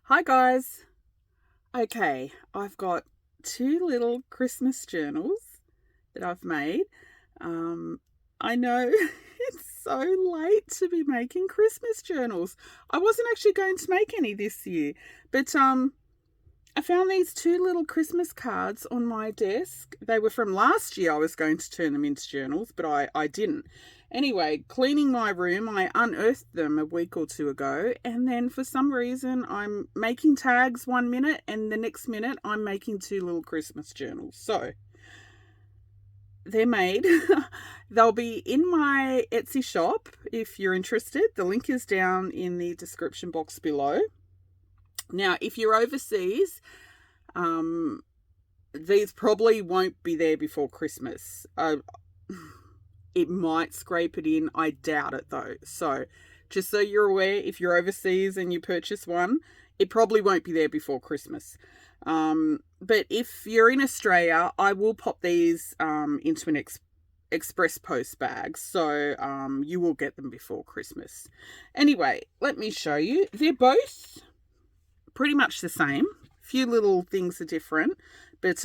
Hi guys. Okay, I've got two little Christmas journals that I've made. Um, I know it's so late to be making Christmas journals. I wasn't actually going to make any this year, but I found these two little Christmas cards on my desk. They were from last year. I was going to turn them into journals, but I didn't. Anyway, cleaning my room, I unearthed them a week or two ago, and then for some reason, I'm making tags 1 minute, and the next minute, I'm making two little Christmas journals. So they're made. They'll be in my Etsy shop if you're interested. The link is down in the description box below. Now, if you're overseas, these probably won't be there before Christmas. It might scrape it in. I doubt it though. So, just so you're aware, if you're overseas and you purchase one, it probably won't be there before Christmas. But if you're in Australia, I will pop these into an express post bag, so you will get them before Christmas. Anyway, let me show you. They're both pretty much the same. A few little things are different, but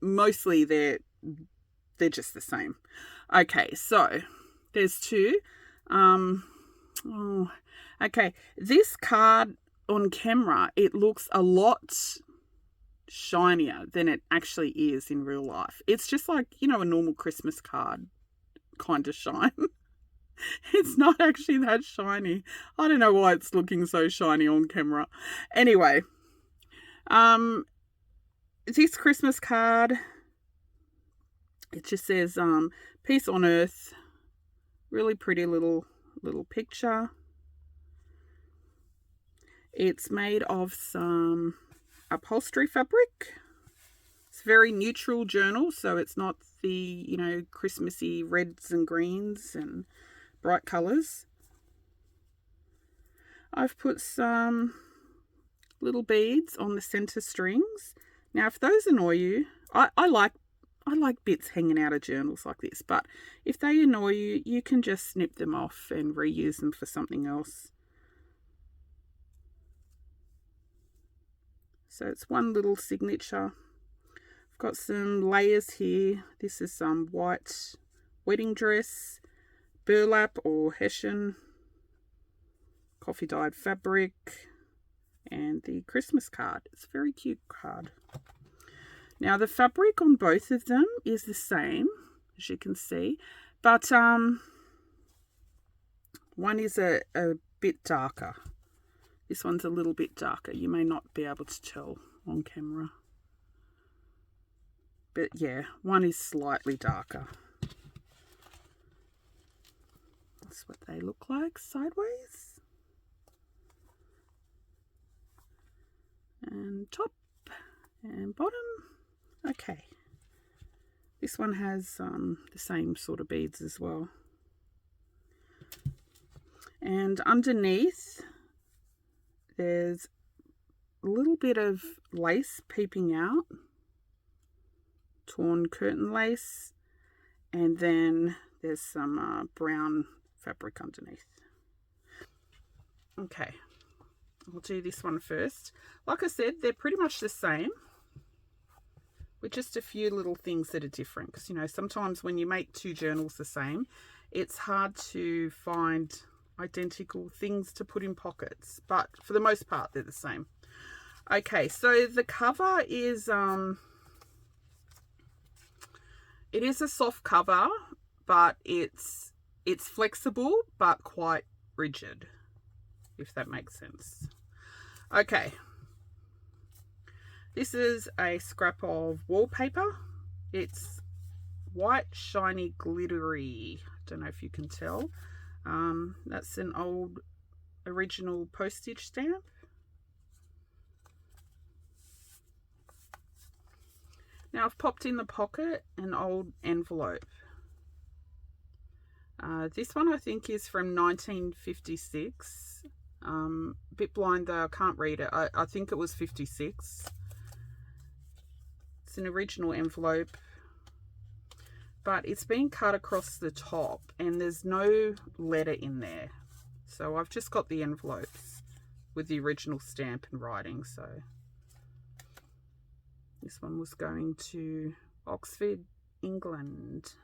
mostly they're just the same. Okay, so there's two. Okay, this card on camera, it looks a lot shinier than it actually is in real life. It's just like, a normal Christmas card kind of shine. It's not actually that shiny. I don't know why it's looking so shiny on camera. Anyway, this Christmas card, it just says peace on earth. Really pretty little picture. It's made of some upholstery fabric. It's very neutral journal, so it's not the, Christmassy reds and greens and bright colours. I've put some little beads on the centre strings. Now, if those annoy you, I like bits hanging out of journals like this, but if they annoy you, you can just snip them off and reuse them for something else. So it's one little signature. I've got some layers here. This is some white wedding dress, burlap or hessian, coffee dyed fabric, and the Christmas card. It's a very cute card. Now the fabric on both of them is the same, as you can see, but one is a bit darker. This one's a little bit darker. You may not be able to tell on camera. But yeah, one is slightly darker. That's what they look like sideways. And top and bottom. Okay. This one has the same sort of beads as well. And underneath, there's a little bit of lace peeping out, torn curtain lace, and then there's some brown fabric underneath. Okay, I'll do this one first. Like I said, they're pretty much the same, with just a few little things that are different, because sometimes when you make two journals the same, it's hard to find identical things to put in pockets, but for the most part they're the same. Okay, so the cover is it is a soft cover, but it's flexible but quite rigid, if that makes sense. Okay, this is a scrap of wallpaper. It's white, shiny, glittery. Don't know if you can tell. That's an old original postage stamp. Now I've popped in the pocket an old envelope. This one I think is from 1956. Bit blind though, I can't read it. I think it was 56. It's an original envelope, but it's been cut across the top and there's no letter in there. So I've just got the envelopes with the original stamp and writing. So this one was going to Oxford, England,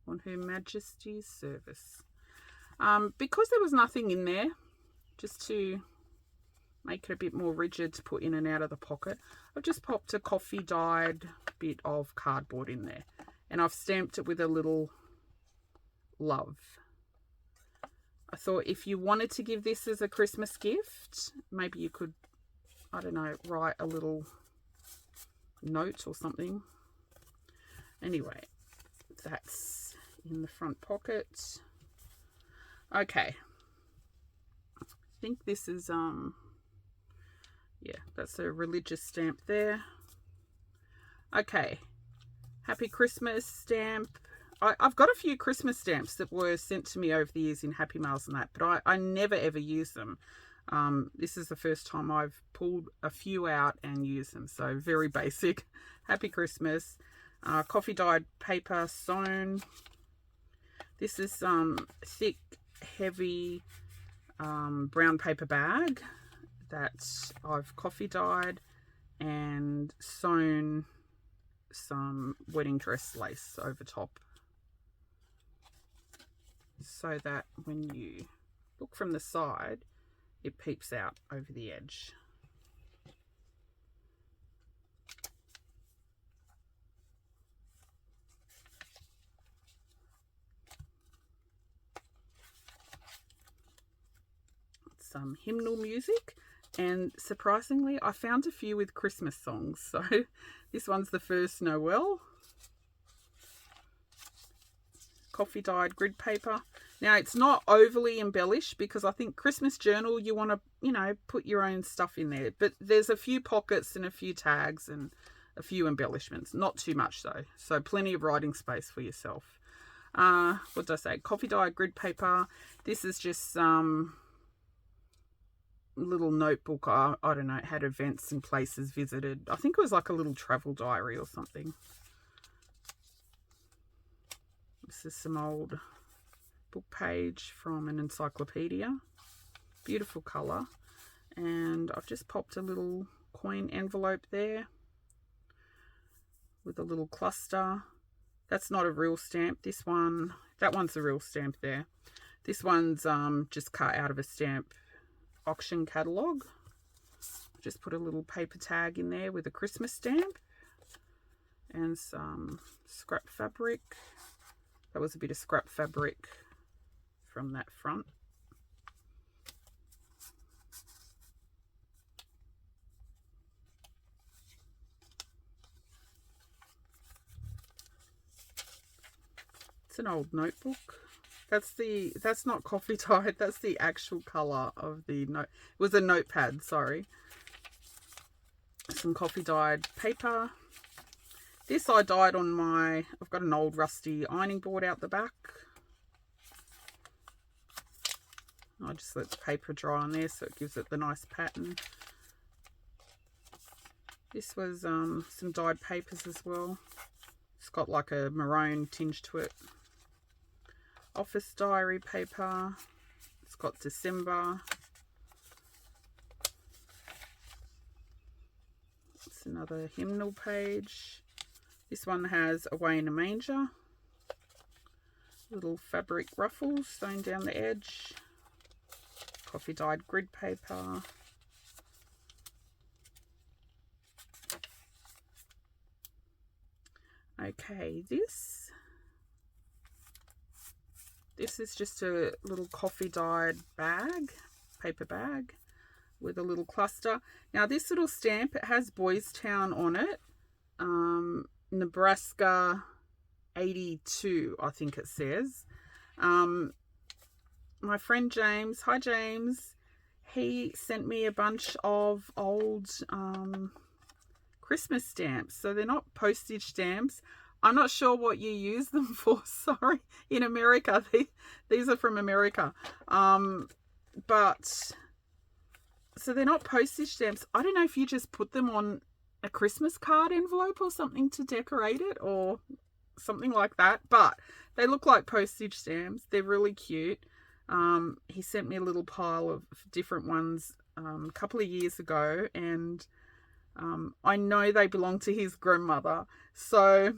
on Her Majesty's service. Because there was nothing in there, just to make it a bit more rigid to put in and out of the pocket, I've just popped a coffee dyed bit of cardboard in there, and I've stamped it with a little love. I thought if you wanted to give this as a Christmas gift, maybe you could, I don't know, write a little note or something. Anyway, that's in the front pocket. Okay, I think this is yeah, that's a religious stamp there. Okay, Happy Christmas stamp. I've got a few Christmas stamps that were sent to me over the years in Happy Mails and that, but I never ever use them. This is the first time I've pulled a few out and used them, so very basic. Happy Christmas. Coffee dyed paper sewn. This is thick, heavy brown paper bag that I've coffee dyed and sewn some wedding dress lace over top, so that when you look from the side, it peeps out over the edge. Some hymnal music, and surprisingly I found a few with Christmas songs. So this one's the first Noel. Coffee dyed grid paper. Now it's not overly embellished, because I think Christmas journal, you want to, you know, put your own stuff in there, but there's a few pockets and a few tags and a few embellishments, not too much though, so plenty of writing space for yourself. What did I say? Coffee dyed grid paper. This is just little notebook. I don't know, it had events and places visited. I think it was like a little travel diary or something. This is some old book page from an encyclopedia. Beautiful colour. And I've just popped a little coin envelope there with a little cluster. That's not a real stamp. This one, that one's a real stamp there. This one's just cut out of a stamp auction catalogue. Just put a little paper tag in there with a Christmas stamp and some scrap fabric. That was a bit of scrap fabric from that front. It's an old notebook. That's not coffee dyed, that's the actual colour of the note. It was a notepad, sorry. Some coffee dyed paper. This I dyed on my, I've got an old rusty ironing board out the back. I just let the paper dry on there so it gives it the nice pattern. This was some dyed papers as well. It's got like a maroon tinge to it. Office diary paper. It's got December. It's another hymnal page. This one has Away in a Manger. Little fabric ruffles sewn down the edge. Coffee dyed grid paper. Okay, this is just a little coffee dyed bag, paper bag with a little cluster. Now this little stamp, it has Boys Town on it. Nebraska 82, I think it says. My friend James, hi James, he sent me a bunch of old Christmas stamps. So they're not postage stamps. I'm not sure what you use them for, sorry, in America. These are from America. But, so they're not postage stamps. I don't know if you just put them on a Christmas card envelope or something to decorate it or something like that. But they look like postage stamps. They're really cute. He sent me a little pile of different ones a couple of years ago, and I know they belong to his grandmother. So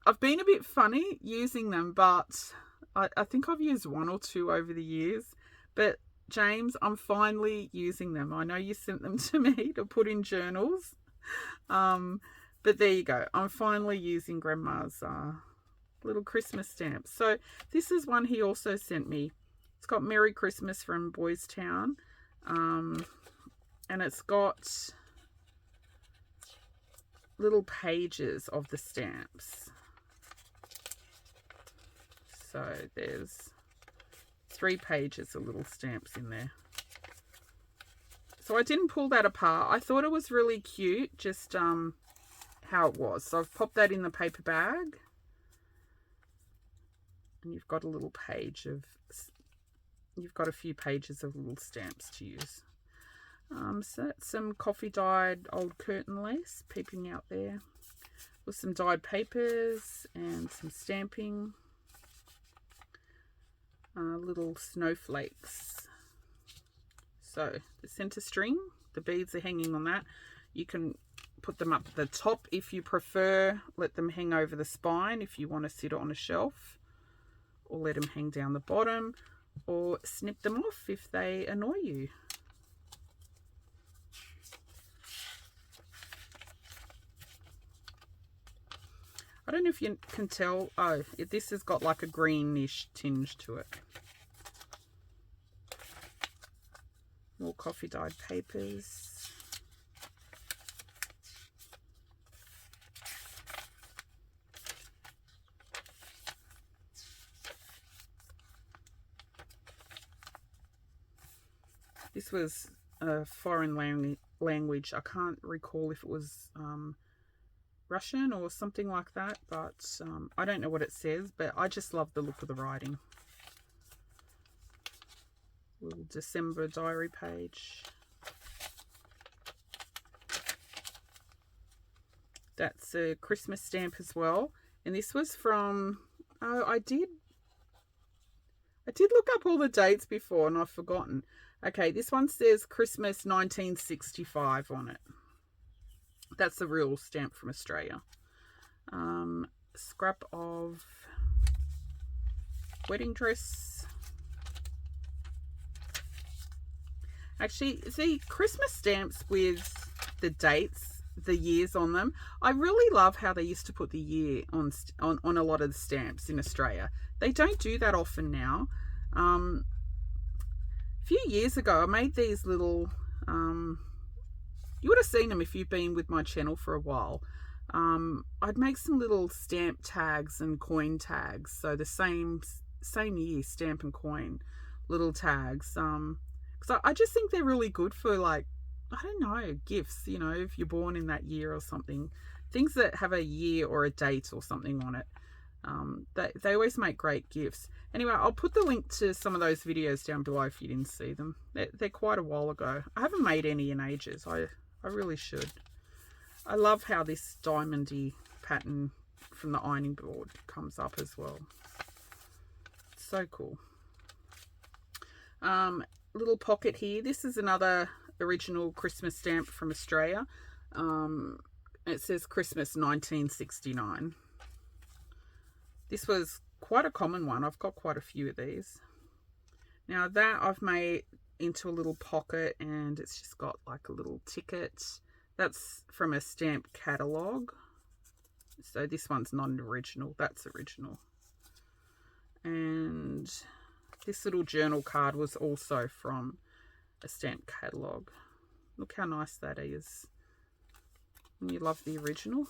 I've been a bit funny using them, but I think I've used one or two over the years. But James, I'm finally using them. I know you sent them to me to put in journals. But there you go. I'm finally using Grandma's little Christmas stamps. So this is one he also sent me. It's got Merry Christmas from Boys Town. And it's got little pages of the stamps. So there's 3 pages of little stamps in there. So I didn't pull that apart. I thought it was really cute, just how it was. So I've popped that in the paper bag. And you've got a little page of, you've got a few pages of little stamps to use. So that's some coffee dyed old curtain lace peeping out there with some dyed papers and some stamping. Little snowflakes. So the center string, the beads are hanging on that. You can put them up at the top if you prefer. Let them hang over the spine if you want to sit on a shelf, or let them hang down the bottom, or snip them off if they annoy you. I don't know if you can tell. Oh, this has got like a greenish tinge to it. More coffee dyed papers. This was a foreign language. I can't recall if it was Russian or something like that, but I don't know what it says, but I just love the look of the writing. Little December diary page. That's a Christmas stamp as well, and this was from, oh, I did look up all the dates before and I've forgotten. Okay, this one says Christmas 1965 on it. That's the real stamp from Australia. Scrap of wedding dress. Actually, see, Christmas stamps with the dates, the years on them. I really love how they used to put the year on a lot of the stamps in Australia. They don't do that often now. A few years ago, I made these little... you would have seen them if you've been with my channel for a while. I'd make some little stamp tags and coin tags. So the same year, stamp and coin little tags. Because I just think they're really good for, like, I don't know, gifts, you know, if you're born in that year or something. Things that have a year or a date or something on it. They always make great gifts. Anyway, I'll put the link to some of those videos down below if you didn't see them. They're quite a while ago. I haven't made any in ages. I really should. I love how this diamondy pattern from the ironing board comes up as well. So cool. Little pocket here. This is another original Christmas stamp from Australia. It says Christmas 1969. This was quite a common one. I've got quite a few of these. Now that I've made into a little pocket, and it's just got like a little ticket. That's from a stamp catalogue. So this one's not an original. That's original. And this little journal card was also from a stamp catalogue. Look how nice that is. And you love the original.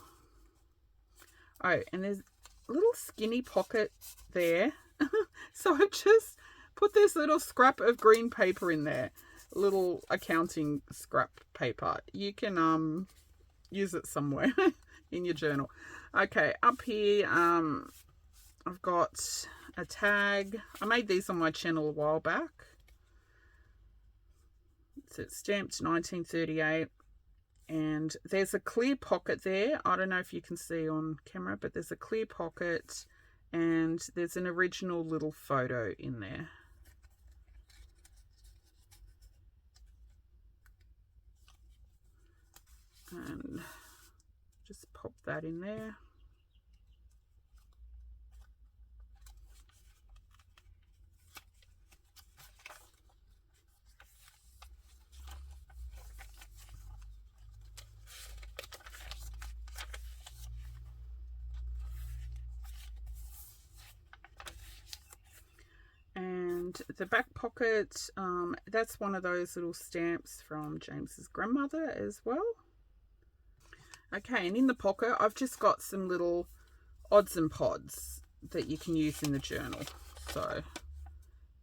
Oh, and there's a little skinny pocket there. So I've just put this little scrap of green paper in there. A little accounting scrap paper. You can use it somewhere in your journal. Okay, up here I've got a tag. I made these on my channel a while back. It's stamped 1938. And there's a clear pocket there. I don't know if you can see on camera, but there's a clear pocket and there's an original little photo in there. And just pop that in there. And the back pocket, that's one of those little stamps from James's grandmother as well. Okay, and in the pocket, I've just got some little odds and pods that you can use in the journal. So,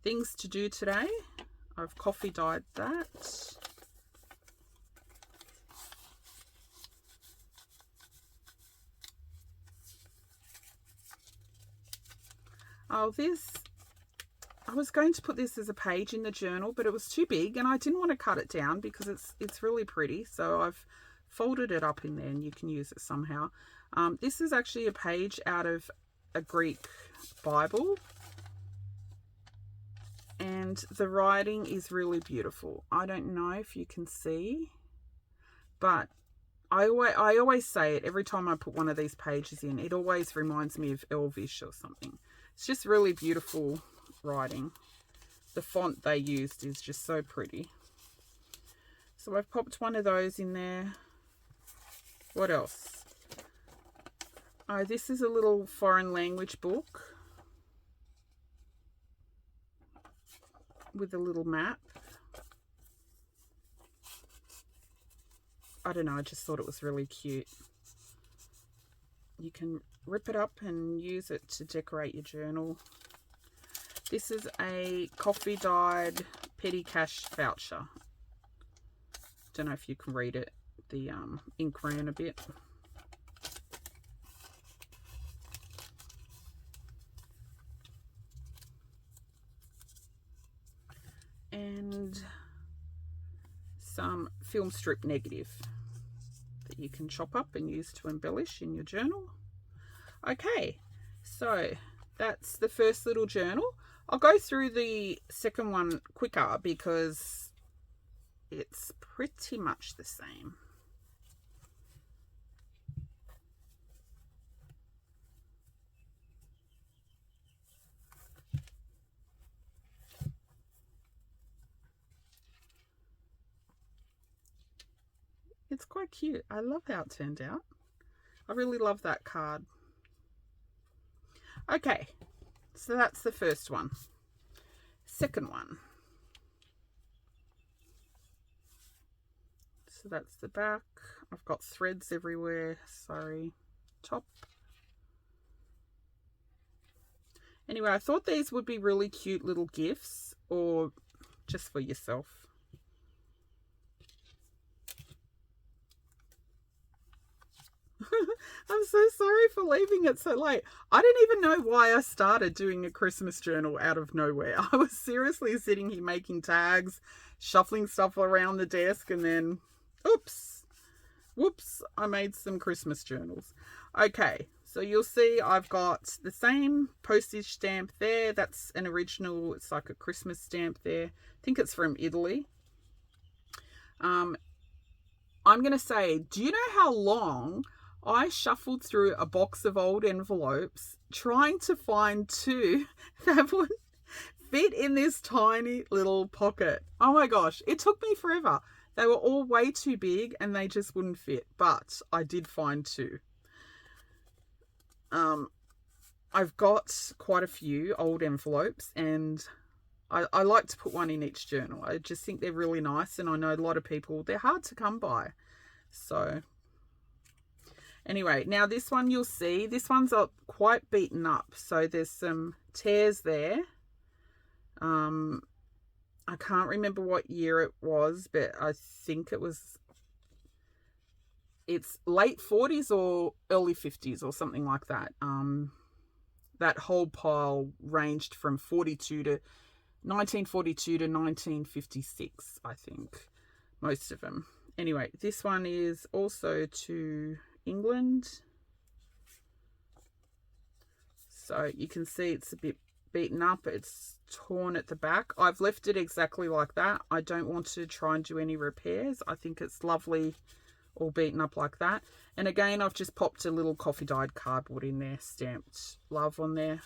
things to do today. I've coffee dyed that. Oh, this, I was going to put this as a page in the journal, but it was too big and I didn't want to cut it down because it's really pretty. So I've folded it up in there and you can use it somehow. This is actually a page out of a Greek Bible. And the writing is really beautiful. I don't know if you can see, but I always say it every time I put one of these pages in. It always reminds me of Elvish or something. It's just really beautiful writing. The font they used is just so pretty. So I've popped one of those in there. What else? Oh, this is a little foreign language book with a little map. I don't know, I just thought it was really cute. You can rip it up and use it to decorate your journal. This is a coffee dyed petty cash voucher. Don't know if you can read it. The ink ran a bit. And some film strip negative that you can chop up and use to embellish in your journal. Okay, so that's the first little journal. I'll go through the second one quicker because it's pretty much the same. It's quite cute. I love how it turned out. I really love that card. Okay, so that's the first one. Second one. So that's the back. I've got threads everywhere. Sorry. Top. Anyway, I thought these would be really cute little gifts or just for yourself. I'm so sorry for leaving it so late. I didn't even know why I started doing a Christmas journal out of nowhere. I was seriously sitting here making tags, shuffling stuff around the desk, and then, oops, whoops, I made some Christmas journals. Okay, so you'll see I've got the same postage stamp there. That's an original, it's like a Christmas stamp there. I think it's from Italy. I'm going to say, do you know how long I shuffled through a box of old envelopes trying to find two that would fit in this tiny little pocket? Oh my gosh, it took me forever. They were all way too big and they just wouldn't fit, but I did find two. I've got quite a few old envelopes and I like to put one in each journal. I just think they're really nice, and I know a lot of people, they're hard to come by. So anyway, now this one you'll see, this one's quite beaten up. So there's some tears there. I can't remember what year it was, but I think it's late 40s or early 50s or something like that. That whole pile ranged from 1942 to 1956, I think, most of them. Anyway, this one is also to England. So you can see it's a bit beaten up. It's torn at the back. I've left it exactly like that. I don't want to try and do any repairs. I think it's lovely all beaten up like that. And again, I've just popped a little coffee dyed cardboard in there, stamped love on there.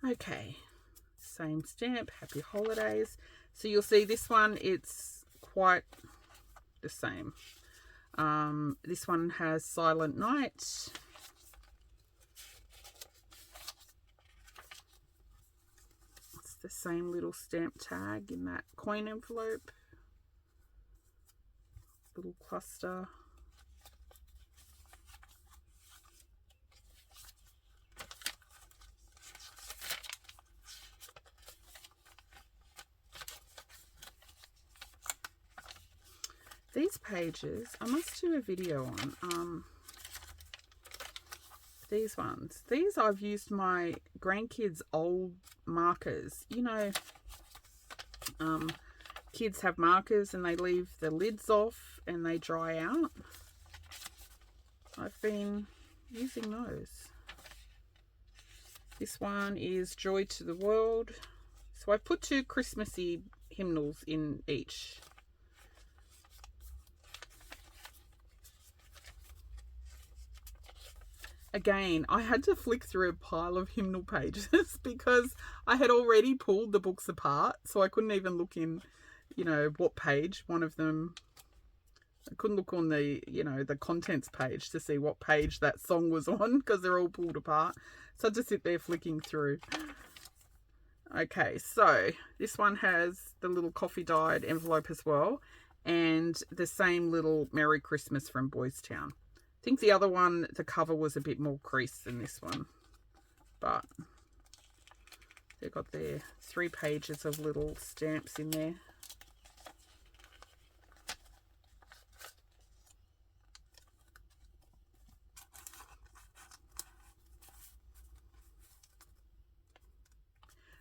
Okay, same stamp, happy holidays. So you'll see this one, it's quite the same. This one has Silent Night. It's the same little stamp tag in that coin envelope. Little cluster. These pages, I must do a video on these ones. These I've used my grandkids' old markers. You know, kids have markers and they leave the lids off and they dry out. I've been using those. This one is Joy to the World. So I put 2 Christmassy hymnals in each. Again, I had to flick through a pile of hymnal pages because I had already pulled the books apart, so I couldn't even look in, you know, what page one of them. I couldn't look on the, you know, the contents page to see what page that song was on because they're all pulled apart. So I just sit there flicking through. Okay, so this one has the little coffee dyed envelope as well, and the same little Merry Christmas from Boys Town. I think the other one, the cover was a bit more creased than this one, but they've got their 3 pages of little stamps in there.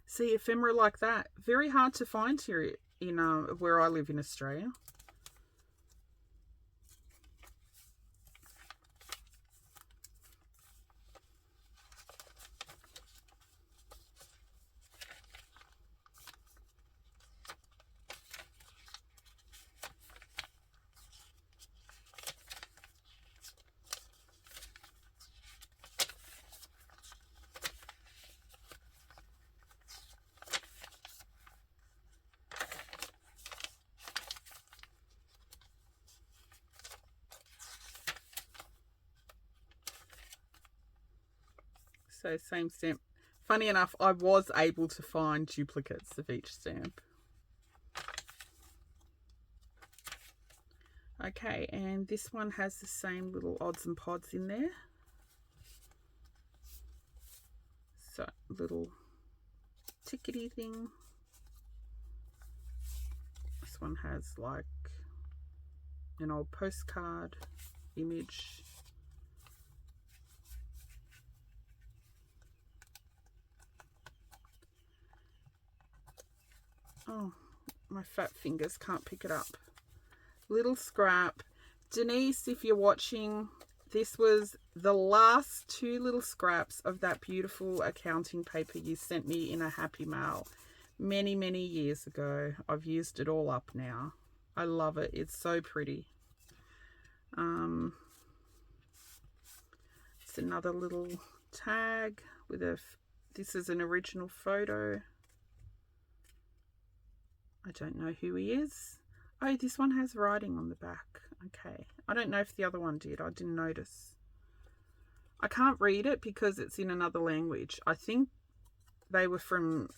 See, ephemera like that, very hard to find here in where I live in Australia. So same stamp. Funny enough, I was able to find duplicates of each stamp. Okay, and this one has the same little odds and pods in there. So little tickety thing. This one has like an old postcard image. Oh, my fat fingers can't pick it up. Little scrap. Denise, if you're watching, this was the last 2 little scraps of that beautiful accounting paper you sent me in a Happy Mail many, many years ago. I've used it all up now. I love it. It's so pretty. It's another little tag with this is an original photo. I don't know who he is. Oh, this one has writing on the back. Okay. I don't know if the other one did. I didn't notice. I can't read it because it's in another language. I think they were from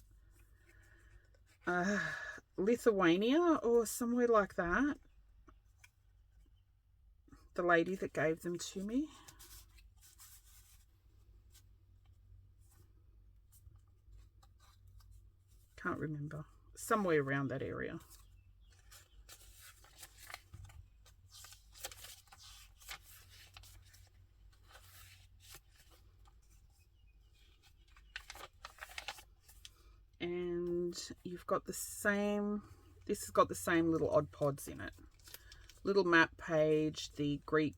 Lithuania or somewhere like that. The lady that gave them to me. Can't remember. Somewhere around that area. And you've got the same, this has got the same little odd pods in it. Little map page, the Greek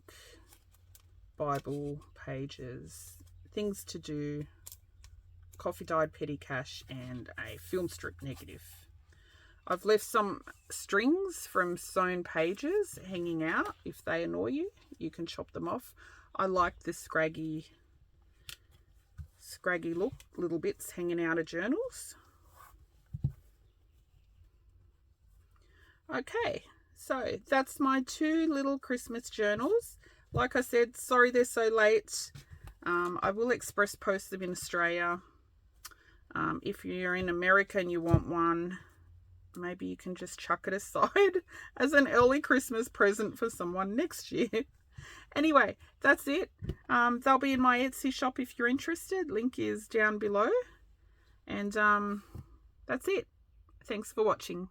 Bible pages, things to do, coffee dyed petty cash, and a film strip negative. I've left some strings from sewn pages hanging out. If they annoy you, you can chop them off. I like the scraggy look, little bits hanging out of journals. Okay, so that's my 2 little Christmas journals. Like I said, sorry they're so late. I will express post them in Australia. If you're in America and you want one, maybe you can just chuck it aside as an early Christmas present for someone next year. Anyway, that's it. They'll be in my Etsy shop if you're interested. Link is down below. And that's it. Thanks for watching.